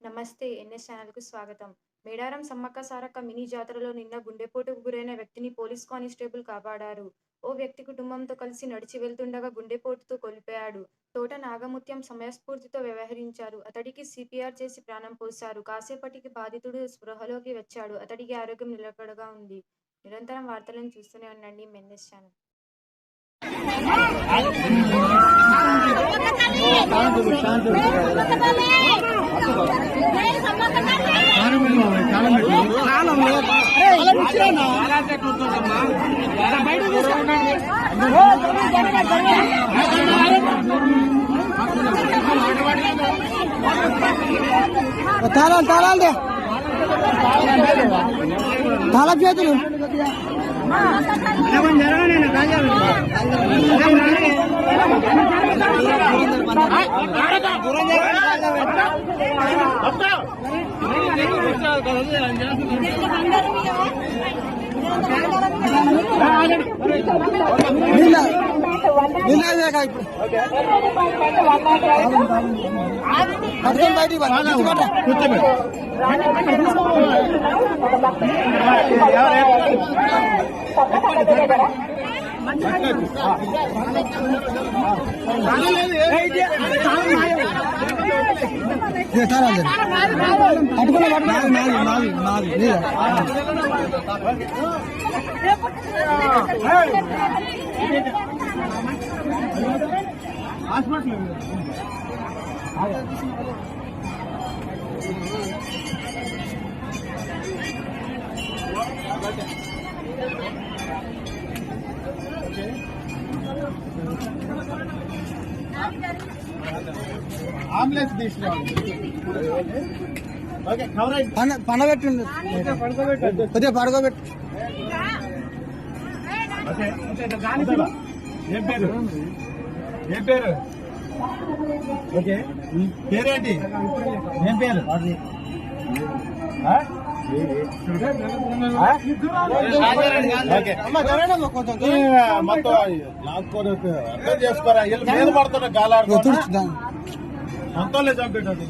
నమస్తే ఎన్ఎస్ ఛానల్‌కు స్వాగతం. మేడారం సమ్మక్క సారక్క మినీ జాతరలో నిన్న గుండెపోటుకు గురైన వ్యక్తిని పోలీస్ కానిస్టేబుల్ కాపాడారు. ఓ వ్యక్తి కుటుంబంతో కలిసి నడిచి వెళ్తుండగా గుండెపోటుతో కోల్పోయాడు. తోట నాగముత్యం సమయస్ఫూర్తితో వ్యవహరించారు. అతడికి సీపీఆర్ చేసి ప్రాణం పోశారు. కాసేపటికి బాధితుడు స్పృహలోకి వచ్చాడు. అతడికి ఆరోగ్యం నిలకడగా ఉంది. నిరంతరం వార్తలను చూస్తూనే ఉండండి ఎన్ఎస్ ఛానల్. తాళ చేతులు అంబులెన్స్ తీసుకురావాలి. పండబెట్టింది కొద్దిగా పడుకోబెట్టు. ఏం పేరు? ఏం పేరు? ఓకే, పేరేంటి? ఏం పేరు? మొత్తం అర్థం చేసుకోరా. మీద పడుతున్నా గాలాడుతూ అంతలే చంపేటట్టు.